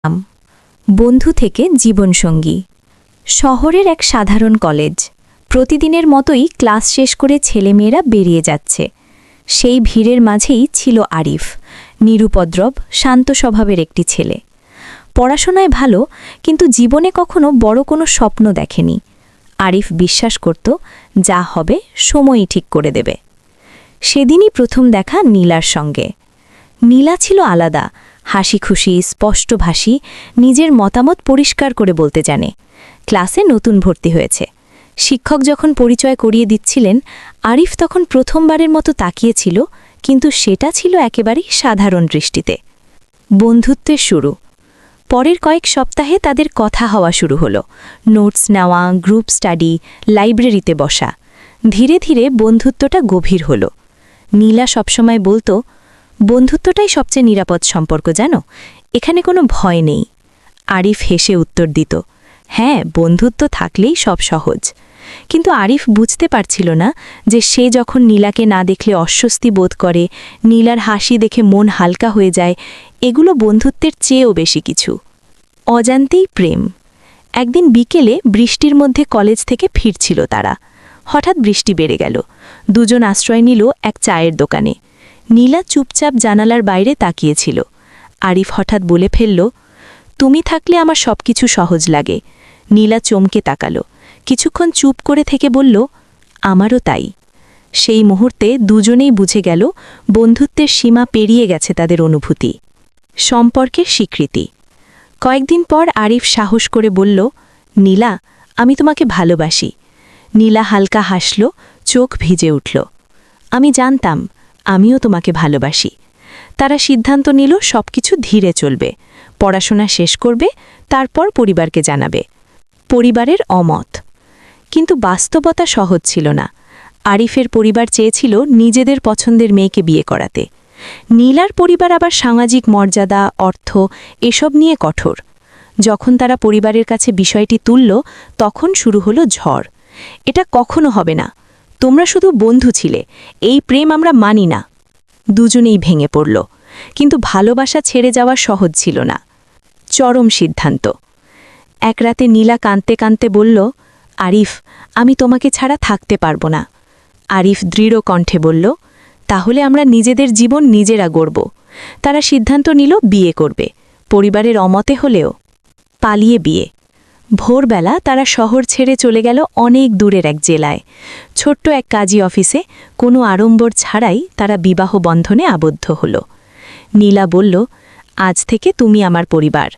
নাম বন্ধু থেকে জীবনসঙ্গী। শহরের এক সাধারণ কলেজ, প্রতিদিনের মতোই ক্লাস শেষ করে ছেলেমেয়েরা বেরিয়ে যাচ্ছে। সেই ভিড়ের মাঝেই ছিল আরিফ, নিরুপদ্রব শান্ত স্বভাবের একটি ছেলে। পড়াশোনায় ভালো, কিন্তু জীবনে কখনো বড় কোনো স্বপ্ন দেখেনি। আরিফ বিশ্বাস করত, যা হবে সময়ই ঠিক করে দেবে। সেদিনই প্রথম দেখা নীলার সঙ্গে। নীলা ছিল আলাদা, হাসি খুশি, স্পষ্টভাষী, নিজের মতামত পরিষ্কার করে বলতে জানে। ক্লাসে নতুন ভর্তি হয়েছে। শিক্ষক যখন পরিচয় করিয়ে দিচ্ছিলেন, আরিফ তখন প্রথমবারের মতো তাকিয়েছিল, কিন্তু সেটা ছিল একেবারেই সাধারণ দৃষ্টিতে। বন্ধুত্বের শুরু। পরের কয়েক সপ্তাহে তাদের কথা হওয়া শুরু হলো। নোটস নেওয়া, গ্রুপ স্টাডি, লাইব্রেরিতে বসা। ধীরে ধীরে বন্ধুত্বটা গভীর হলো। নীলা সবসময় বলতো, বন্ধুত্বটাই সবচেয়ে নিরাপদ সম্পর্ক, জানো, এখানে কোনো ভয় নেই। আরিফ হেসে উত্তর দিত, হ্যাঁ, বন্ধুত্ব থাকলেই সব সহজ। কিন্তু আরিফ বুঝতে পারছিল না যে সে যখন নীলাকে না দেখলে অস্বস্তি বোধ করে, নীলার হাসি দেখে মন হালকা হয়ে যায়, এগুলো বন্ধুত্বের চেয়েও বেশি কিছু। অজান্তেই প্রেম। একদিন বিকেলে বৃষ্টির মধ্যে কলেজ থেকে ফিরছিল তারা। হঠাৎ বৃষ্টি বেড়ে গেল। দুজন আশ্রয় নিল এক চায়ের দোকানে। নীলা চুপচাপ জানালার বাইরে তাকিয়েছিল। আরিফ হঠাৎ বলে ফেলল, তুমি থাকলে আমার সবকিছু সহজ লাগে। নীলা চমকে তাকালো, কিছুক্ষণ চুপ করে থেকে বলল, আমারও তাই। সেই মুহূর্তে দুজনেই বুঝে গেল, বন্ধুত্বের সীমা পেরিয়ে গেছে তাদের অনুভূতি। সম্পর্কের স্বীকৃতি। কয়েকদিন পর আরিফ সাহস করে বলল, নীলা, আমি তোমাকে ভালোবাসি। নীলা হালকা হাসল, চোখ ভিজে উঠল। আমি জানতাম, আমিও তোমাকে ভালোবাসি। তারা সিদ্ধান্ত নিল সবকিছু ধীরে চলবে, পড়াশোনা শেষ করবে, তারপর পরিবারকে জানাবে। পরিবারের অমত। কিন্তু বাস্তবতা সহজ ছিল না। আরিফের পরিবার চেয়েছিল নিজেদের পছন্দের মেয়েকে বিয়ে করাতে। নীলার পরিবার আবার সামাজিক মর্যাদা, অর্থ এসব নিয়ে কঠোর। যখন তারা পরিবারের কাছে বিষয়টি তুলল, তখন শুরু হলো ঝড়। এটা কখনো হবে না, তোমরা শুধু বন্ধু ছিলে, এই প্রেম আমরা মানি না। দুজনেই ভেঙে পড়ল, কিন্তু ভালোবাসা ছেড়ে যাওয়া সহজ ছিল না। চরম সিদ্ধান্ত। এক রাতে নীলা কাঁদতে কাঁদতে বলল, আরিফ, আমি তোমাকে ছাড়া থাকতে পারবো না। আরিফ দৃঢ় কণ্ঠে বলল, তাহলে আমরা নিজেদের জীবন নিজেরা গড়ব। তারা সিদ্ধান্ত নিল বিয়ে করবে, পরিবারের অমতে হলেও। পালিয়ে বিয়ে। ভোরবেলা তারা শহর ছেড়ে চলে গেল অনেক দূরের এক জেলায়। ছোট্ট এক কাজী অফিসে কোনো আড়ম্বর ছাড়াই তারা বিবাহ বন্ধনে আবদ্ধ হল। নীলা বলল, আজ থেকে তুমি আমার পরিবার।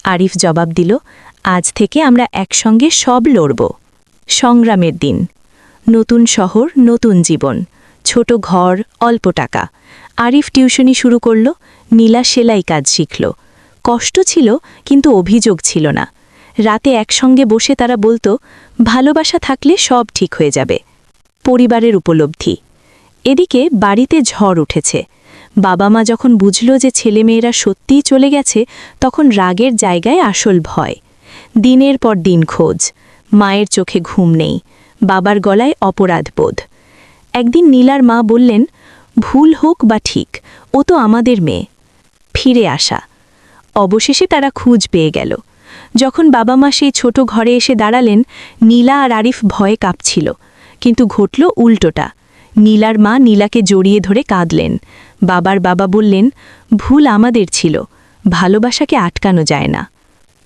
আরিফ জবাব দিল, আজ থেকে আমরা একসঙ্গে সব লড়ব। সংগ্রামের দিন। নতুন শহর, নতুন জীবন, ছোট ঘর, অল্প টাকা। আরিফ টিউশনি শুরু করল, নীলা সেলাই কাজ শিখল। কষ্ট ছিল, কিন্তু অভিযোগ ছিল না। রাতে একসঙ্গে বসে তারা বলতো, ভালোবাসা থাকলে সব ঠিক হয়ে যাবে। পরিবারের উপলব্ধি। এদিকে বাড়িতে ঝড় উঠেছে। বাবা মা যখন বুঝল যে ছেলেমেয়েরা সত্যিই চলে গেছে, তখন রাগের জায়গায় আসল ভয়। দিনের পর দিন খোঁজ। মায়ের চোখে ঘুম নেই, বাবার গলায় অপরাধ বোধ। একদিন নীলার মা বললেন, ভুল হোক বা ঠিক, ও তো আমাদের মেয়ে। ফিরে আসা। অবশেষে তারা খুঁজ পেয়ে গেল। যখন বাবা মা সেই ছোট ঘরে এসে দাঁড়ালেন, নীলা আর আরিফ ভয়ে কাঁপছিল। কিন্তু ঘটল উল্টোটা। নীলার মা নীলাকে জড়িয়ে ধরে কাঁদলেন। বাবার বাবা বললেন, ভুল আমাদের ছিল, ভালোবাসাকে আটকানো যায় না।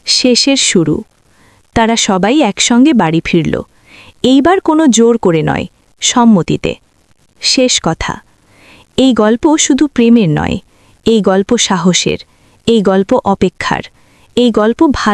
শেষের শুরু। তারা সবাই একসঙ্গে বাড়ি ফিরল। এইবার কোনো জোর করে নয়, সম্মতিতে। শেষ কথা, এই গল্প শুধু প্রেমের নয়, এই গল্প সাহসের, এই গল্প অপেক্ষার, এই গল্প ভালো